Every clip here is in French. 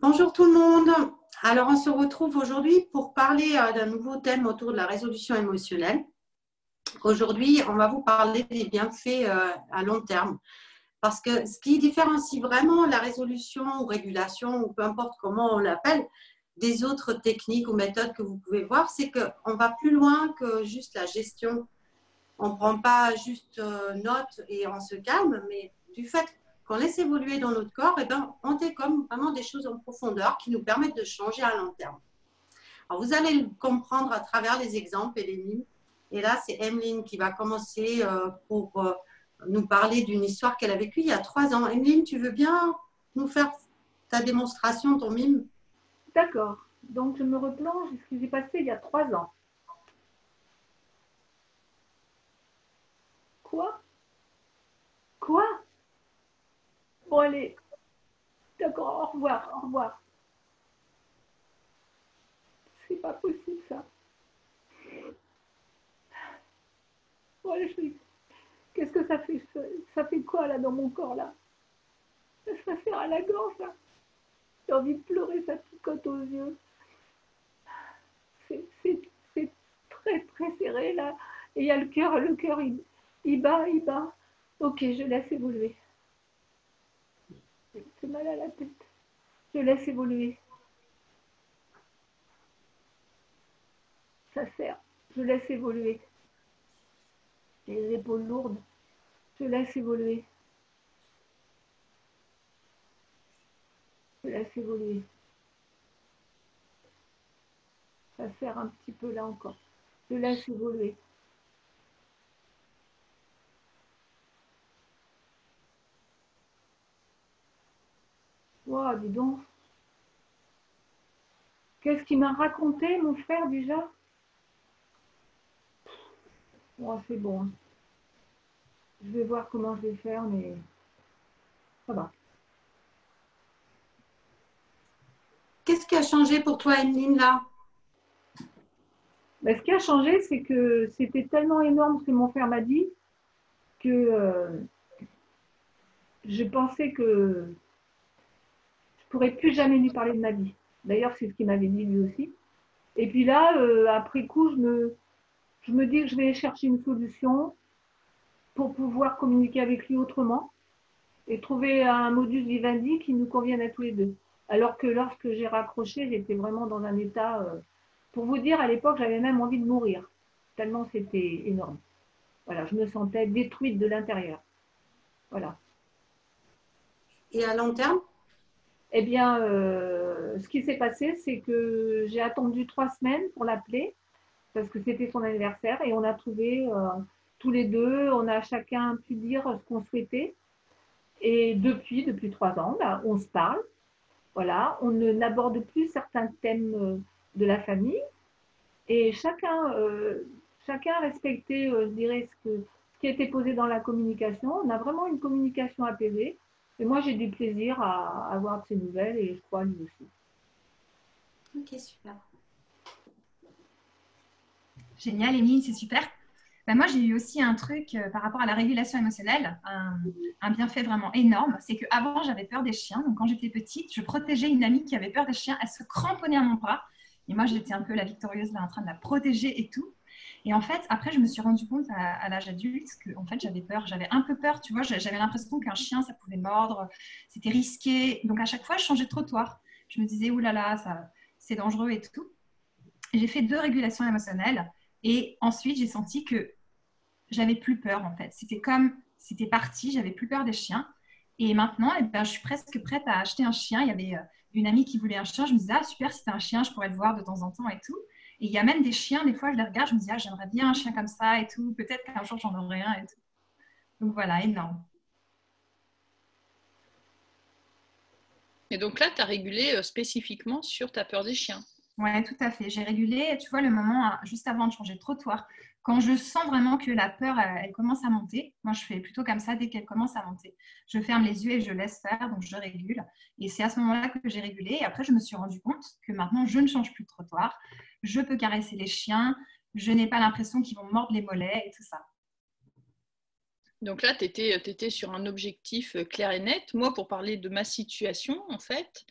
Bonjour tout le monde. Alors, on se retrouve aujourd'hui pour parler d'un nouveau thème autour de la résolution émotionnelle. Aujourd'hui, on va vous parler des bienfaits à long terme. Parce que ce qui différencie vraiment la résolution ou régulation, ou peu importe comment on l'appelle, des autres techniques ou méthodes que vous pouvez voir, c'est qu'on va plus loin que juste la gestion. On ne prend pas juste note et on se calme, mais du fait qu'on laisse évoluer dans notre corps, eh ben, on décomme vraiment des choses en profondeur qui nous permettent de changer à long terme. Alors, vous allez le comprendre à travers les exemples et les mimes. Et là, c'est Emeline qui va commencer pour nous parler d'une histoire qu'elle a vécue il y a 3 ans. Emeline, tu veux bien nous faire ta démonstration, ton mime? D'accord. Donc, je me replonge ce qui s'est passé il y a 3 ans. Quoi? Quoi? Bon, allez. D'accord, au revoir, au revoir. C'est pas possible, ça. Bon, allez, qu'est-ce que ça fait? Ça fait quoi, là, dans mon corps, là? Ça serre à la gorge, là. J'ai envie de pleurer, ça picote aux yeux. C'est très, très serré, là. Et il y a le cœur, il bat, il bat. Ok, je laisse évoluer. J'ai mal à la tête. Je laisse évoluer. Ça serre. Je laisse évoluer. Les épaules lourdes. Je laisse évoluer. Je laisse évoluer. Ça serre un petit peu là encore. Je laisse évoluer. Wow, dis donc. Qu'est-ce qu'il m'a raconté, mon frère, déjà? Oh, c'est bon. Je vais voir comment je vais faire, mais ça va. Qu'est-ce qui a changé pour toi, Emeline, là? Mais ce qui a changé, c'est que c'était tellement énorme ce que mon frère m'a dit que je pensais que je ne pourrais plus jamais lui parler de ma vie. D'ailleurs, c'est ce qu'il m'avait dit lui aussi. Et puis là, après coup, je me dis que je vais chercher une solution pour pouvoir communiquer avec lui autrement et trouver un modus vivendi qui nous convienne à tous les deux. Alors que lorsque j'ai raccroché, j'étais vraiment dans un état, pour vous dire, à l'époque, j'avais même envie de mourir, tellement c'était énorme. Voilà, je me sentais détruite de l'intérieur. Voilà. Et à long terme? Eh bien, ce qui s'est passé, c'est que j'ai attendu 3 semaines pour l'appeler, parce que c'était son anniversaire, et on a trouvé tous les deux, on a chacun pu dire ce qu'on souhaitait. Et depuis 3 ans, bah, on se parle. Voilà, on n'aborde plus certains thèmes de la famille et chacun a respecté, je dirais, ce qui a été posé dans la communication. On a vraiment une communication apaisée. Et moi, j'ai du plaisir à avoir de ces nouvelles et je crois lui aussi. Ok, super. Génial, Émilie, c'est super. Ben, moi, j'ai eu aussi un truc par rapport à la régulation émotionnelle, un bienfait vraiment énorme. C'est qu'avant, j'avais peur des chiens. Donc, quand j'étais petite, je protégeais une amie qui avait peur des chiens. Elle se cramponnait à mon bras. Et moi, j'étais un peu la victorieuse là, en train de la protéger et tout. Et en fait, après, je me suis rendu compte à l'âge adulte que en fait, j'avais peur. J'avais un peu peur, tu vois. J'avais l'impression qu'un chien, ça pouvait mordre. C'était risqué. Donc, à chaque fois, je changeais de trottoir. Je me disais, oulala, ça, c'est dangereux et tout. J'ai fait 2 régulations émotionnelles. Et ensuite, j'ai senti que j'avais plus peur en fait. C'était comme, c'était parti, j'avais plus peur des chiens. Et maintenant, eh ben, je suis presque prête à acheter un chien. Il y avait une amie qui voulait un chien. Je me disais, ah super, si c'était un chien, je pourrais le voir de temps en temps et tout. Et il y a même des chiens, des fois, je les regarde, je me dis, ah, j'aimerais bien un chien comme ça et tout. Peut-être qu'un jour, j'en aurai un et tout. Donc voilà, énorme. Et donc là, tu as régulé spécifiquement sur ta peur des chiens. Ouais, tout à fait. J'ai régulé, tu vois, le moment juste avant de changer de trottoir. Quand je sens vraiment que la peur, elle commence à monter, moi je fais plutôt comme ça, dès qu'elle commence à monter, je ferme les yeux et je laisse faire, donc je régule. Et c'est à ce moment-là que j'ai régulé. Et après, je me suis rendu compte que maintenant, je ne change plus de trottoir. Je peux caresser les chiens. Je n'ai pas l'impression qu'ils vont me mordre les mollets et tout ça. Donc là, tu étais sur un objectif clair et net. Moi, pour parler de ma situation, en fait,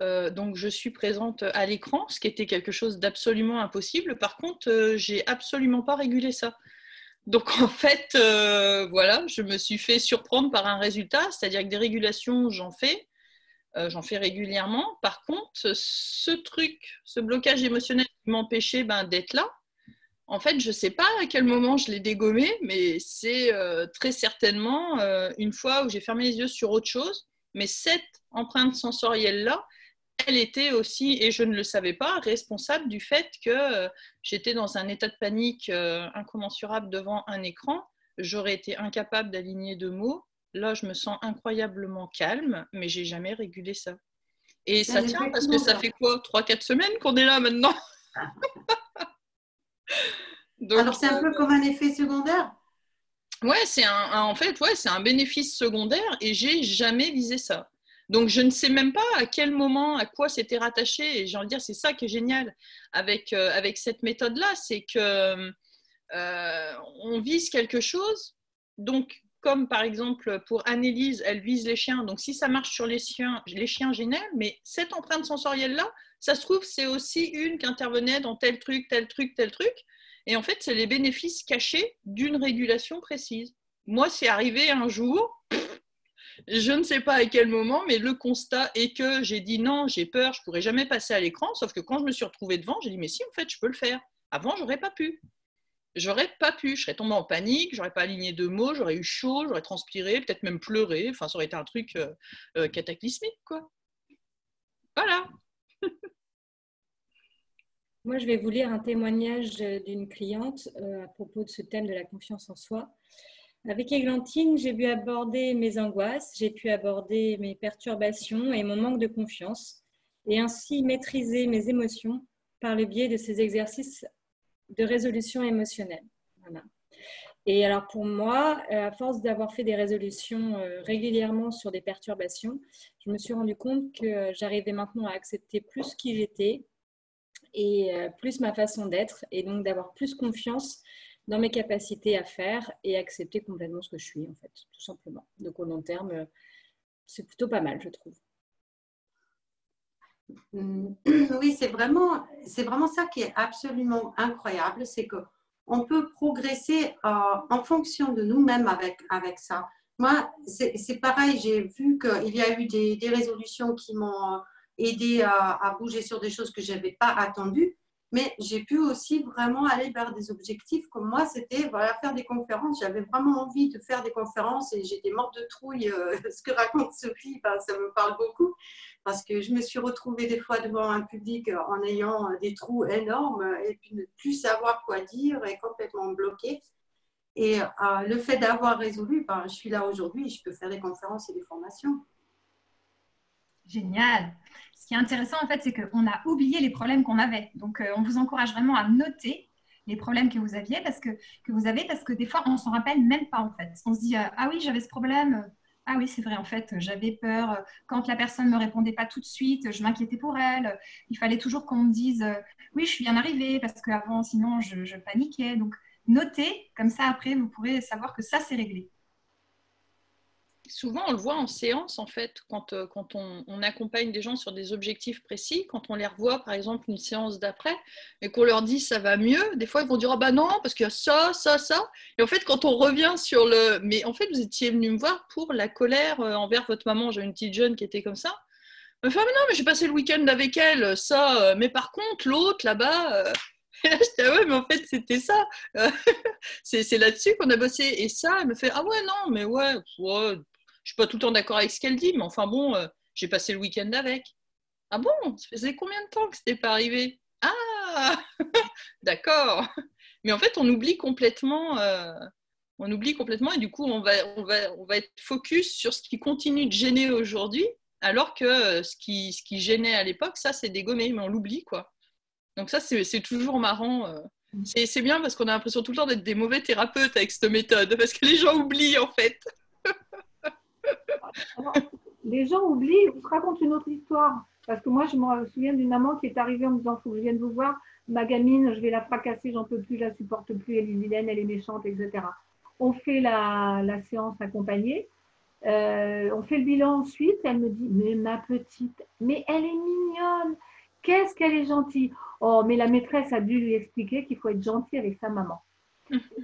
donc je suis présente à l'écran, ce qui était quelque chose d'absolument impossible. Par contre, j'ai absolument pas régulé ça. Donc en fait, voilà, je me suis fait surprendre par un résultat, c'est-à-dire que des régulations, j'en fais régulièrement. Par contre, ce blocage émotionnel qui m'empêchait d'être là, en fait, je ne sais pas à quel moment je l'ai dégommé, mais c'est très certainement une fois où j'ai fermé les yeux sur autre chose. Mais cette empreinte sensorielle-là, elle était aussi, et je ne le savais pas, responsable du fait que j'étais dans un état de panique incommensurable devant un écran. J'aurais été incapable d'aligner deux mots. Là, je me sens incroyablement calme, mais j'ai jamais régulé ça. Et ça tient parce que ça fait quoi, 3-4 semaines qu'on est là maintenant. Donc, alors, c'est un peu comme un effet secondaire. Ouais, en fait, ouais, c'est un bénéfice secondaire et j'ai jamais visé ça. Donc, je ne sais même pas à quel moment, à quoi c'était rattaché. Et j'ai envie de dire, c'est ça qui est génial avec cette méthode-là, c'est que on vise quelque chose. Donc, comme par exemple pour Annelise, elle vise les chiens. Donc, si ça marche sur les chiens génial. Mais cette empreinte sensorielle-là, ça se trouve, c'est aussi une qui intervenait dans tel truc, tel truc, tel truc. Et en fait, c'est les bénéfices cachés d'une régulation précise. Moi, c'est arrivé un jour, je ne sais pas à quel moment, mais le constat est que j'ai dit non, j'ai peur, je ne pourrai jamais passer à l'écran. Sauf que quand je me suis retrouvée devant, j'ai dit mais si, en fait, je peux le faire. Avant, je n'aurais pas pu. Je serais tombée en panique, j'aurais pas aligné deux mots, j'aurais eu chaud, j'aurais transpiré, peut-être même pleuré. Enfin, ça aurait été un truc cataclysmique, quoi. Voilà. Moi, je vais vous lire un témoignage d'une cliente à propos de ce thème de la confiance en soi. Avec Églantine, j'ai pu aborder mes angoisses, j'ai pu aborder mes perturbations et mon manque de confiance, et ainsi maîtriser mes émotions par le biais de ces exercices de résolution émotionnelle. Voilà. Et alors pour moi, à force d'avoir fait des résolutions régulièrement sur des perturbations, je me suis rendu compte que j'arrivais maintenant à accepter plus qui j'étais et plus ma façon d'être, et donc d'avoir plus confiance dans mes capacités à faire et accepter complètement ce que je suis, en fait, tout simplement. Donc au long terme, c'est plutôt pas mal, je trouve. Oui, c'est vraiment ça qui est absolument incroyable, c'est qu'on peut progresser en fonction de nous-mêmes avec ça. Moi, c'est pareil, j'ai vu qu'il y a eu des résolutions qui m'ont aidé à bouger sur des choses que je n'avais pas attendues, mais j'ai pu aussi vraiment aller vers des objectifs comme moi, c'était faire des conférences. J'avais vraiment envie de faire des conférences et j'étais morte de trouille. Ce que raconte Sophie, ça me parle beaucoup parce que je me suis retrouvée des fois devant un public en ayant des trous énormes et puis ne plus savoir quoi dire et complètement bloquée. Et le fait d'avoir résolu, je suis là aujourd'hui, je peux faire des conférences et des formations. Génial. Ce qui est intéressant, en fait, c'est qu'on a oublié les problèmes qu'on avait. Donc, on vous encourage vraiment à noter les problèmes que vous aviez parce que des fois, on ne s'en rappelle même pas, en fait. On se dit, ah oui, j'avais ce problème. Ah oui, c'est vrai, en fait, j'avais peur. Quand la personne ne me répondait pas tout de suite, je m'inquiétais pour elle. Il fallait toujours qu'on me dise, oui, je suis bien arrivée parce qu'avant, sinon, je paniquais. Donc, notez, comme ça, après, vous pourrez savoir que ça, c'est réglé. Souvent, on le voit en séance, en fait, quand on accompagne des gens sur des objectifs précis, quand on les revoit, par exemple, une séance d'après, et qu'on leur dit ça va mieux, des fois, ils vont dire « Ah bah non, parce qu'il y a ça, ça, ça ». Et en fait, quand on revient sur le… Mais en fait, vous étiez venu me voir pour la colère envers votre maman. J'ai une petite jeune qui était comme ça. Elle me fait « Ah mais non, mais j'ai passé le week-end avec elle, ça. Mais par contre, l'autre, là-bas… Et là, j'étais, ah ouais, mais en fait, c'était ça. C'est là-dessus qu'on a bossé. Et ça, elle me fait, ah ouais, non, mais ouais, je suis pas tout le temps d'accord avec ce qu'elle dit, mais enfin bon, j'ai passé le week-end avec. Ah bon, ça faisait combien de temps que c'était pas arrivé? Ah, d'accord. Mais en fait, on oublie complètement, et du coup, on va être focus sur ce qui continue de gêner aujourd'hui, alors que ce qui gênait à l'époque, ça, c'est dégommé, mais on l'oublie, quoi. Donc ça, c'est toujours marrant. C'est bien parce qu'on a l'impression tout le temps d'être des mauvais thérapeutes avec cette méthode, parce que les gens oublient, en fait. Alors, les gens oublient. Je vous raconte une autre histoire. Parce que moi, je me souviens d'une maman qui est arrivée en me disant « Faut que je vienne vous voir. Ma gamine, je vais la fracasser, j'en peux plus, je la supporte plus, elle est vilaine, elle est méchante, etc. » On fait la séance accompagnée. On fait le bilan ensuite. Elle me dit « Mais ma petite, mais elle est mignonne. Qu'est-ce qu'elle est gentille. Oh, mais la maîtresse a dû lui expliquer qu'il faut être gentil avec sa maman.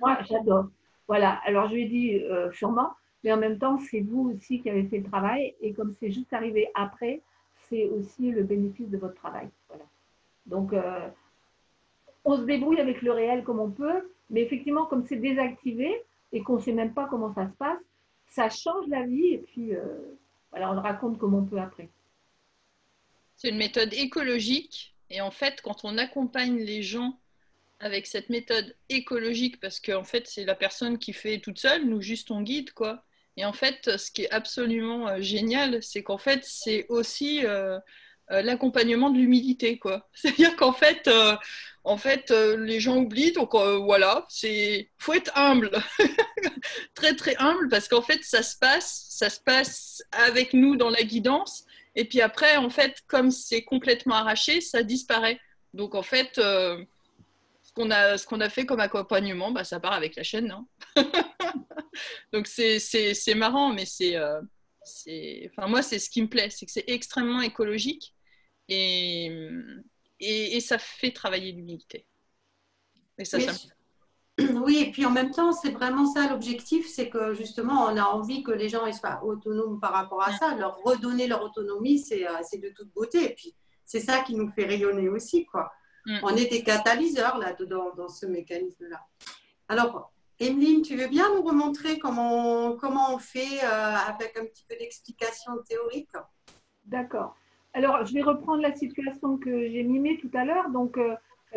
Moi, j'adore. Voilà, alors je lui ai dit sûrement, mais en même temps, c'est vous aussi qui avez fait le travail, et comme c'est juste arrivé après, c'est aussi le bénéfice de votre travail. Voilà. Donc, on se débrouille avec le réel comme on peut, mais effectivement, comme c'est désactivé et qu'on ne sait même pas comment ça se passe, ça change la vie, et puis voilà, on le raconte comme on peut après. C'est une méthode écologique, et en fait, quand on accompagne les gens avec cette méthode écologique, parce qu'en fait, c'est la personne qui fait toute seule, nous juste on guide, quoi. Et en fait, ce qui est absolument génial, c'est qu'en fait, c'est aussi l'accompagnement de l'humilité, quoi. C'est-à-dire qu'en fait, les gens oublient, donc voilà, faut être humble, très très humble, parce qu'en fait, ça se passe avec nous dans la guidance, et puis après, en fait, comme c'est complètement arraché, ça disparaît. Donc en fait, ce qu'on a fait comme accompagnement, bah, ça part avec la chaîne, hein. Donc c'est marrant, mais enfin, moi, c'est ce qui me plaît, c'est que c'est extrêmement écologique, et ça fait travailler l'humilité. Et ça, oui, et puis en même temps, c'est vraiment ça l'objectif, c'est que justement, on a envie que les gens soient autonomes par rapport à ça, leur redonner leur autonomie, c'est de toute beauté. Et puis, c'est ça qui nous fait rayonner aussi, quoi. On est des catalyseurs là-dedans, dans ce mécanisme-là. Alors, Emeline, tu veux bien nous remontrer comment on fait avec un petit peu d'explication théorique? D'accord. Alors, je vais reprendre la situation que j'ai mimée tout à l'heure. Donc,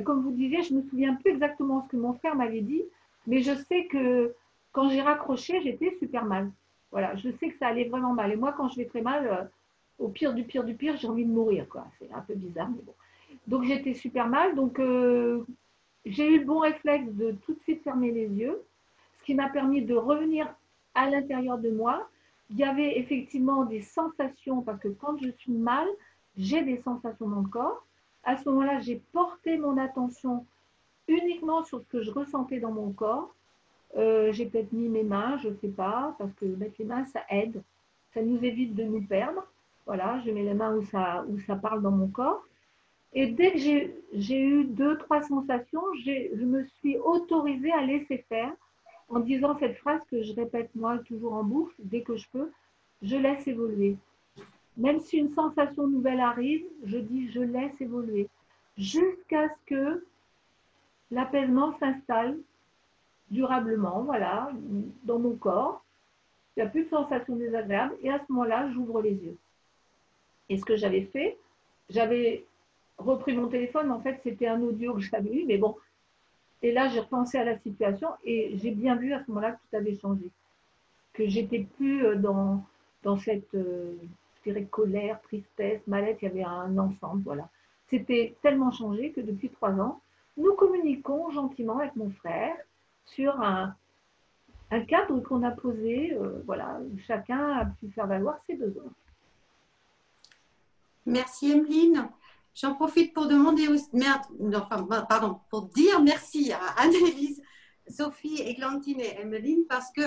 comme vous disiez, je ne me souviens plus exactement ce que mon frère m'avait dit, mais je sais que quand j'ai raccroché, j'étais super mal. Voilà, je sais que ça allait vraiment mal. Et moi, quand je vais très mal, au pire du pire du pire, j'ai envie de mourir, quoi. C'est un peu bizarre, mais bon. Donc, j'étais super mal. Donc, j'ai eu le bon réflexe de tout de suite fermer les yeux, ce qui m'a permis de revenir à l'intérieur de moi. Il y avait effectivement des sensations, parce que quand je suis mal, j'ai des sensations dans le corps. À ce moment-là, j'ai porté mon attention uniquement sur ce que je ressentais dans mon corps. J'ai peut-être mis mes mains, je ne sais pas, parce que mettre les mains, ça aide. Ça nous évite de nous perdre. Voilà, je mets les mains où ça parle dans mon corps. Et dès que j'ai eu 2-3 sensations, je me suis autorisée à laisser faire en disant cette phrase que je répète moi toujours en boucle, dès que je peux, je laisse évoluer. Même si une sensation nouvelle arrive, je dis je laisse évoluer. Jusqu'à ce que l'apaisement s'installe durablement, voilà, dans mon corps. Il n'y a plus de sensation désagréable. Et à ce moment-là, j'ouvre les yeux. Et ce que j'avais fait, j'avais repris mon téléphone. En fait, c'était un audio que j'avais eu, mais bon. Et là, j'ai repensé à la situation et j'ai bien vu à ce moment-là que tout avait changé. Que j'étais plus dans cette, je dirais, colère, tristesse, mal-être. Il y avait un ensemble, voilà. C'était tellement changé que depuis 3 ans, nous communiquons gentiment avec mon frère sur un cadre qu'on a posé, voilà, où chacun a pu faire valoir ses besoins. Merci Emeline. J'en profite pour demander aussi, pour dire merci à Annelise, Sophie, Églantine et Emeline, parce que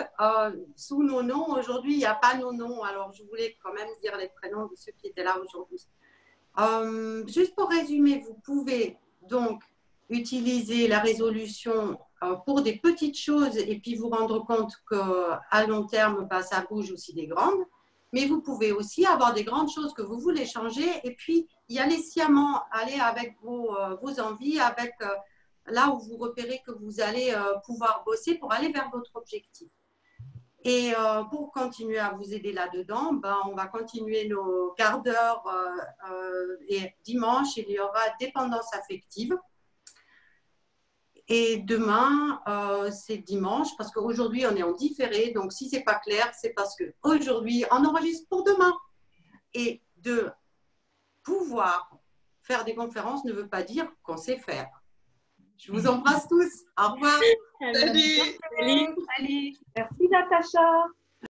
sous nos noms, aujourd'hui, il n'y a pas nos noms. Alors, je voulais quand même dire les prénoms de ceux qui étaient là aujourd'hui. Juste pour résumer, vous pouvez donc utiliser la résolution pour des petites choses et puis vous rendre compte qu'à long terme, ça bouge aussi des grandes. Mais vous pouvez aussi avoir des grandes choses que vous voulez changer et puis y aller sciemment, aller avec vos envies, avec là où vous repérez que vous allez pouvoir bosser pour aller vers votre objectif. Et pour continuer à vous aider là-dedans, on va continuer nos quarts d'heure et dimanche, il y aura dépendance affective. Et demain, c'est dimanche, parce qu'aujourd'hui, on est en différé. Donc, si ce n'est pas clair, c'est parce qu'aujourd'hui, on enregistre pour demain. Et de pouvoir faire des conférences ne veut pas dire qu'on sait faire. Je vous embrasse tous. Au revoir. Salut. Merci Natacha.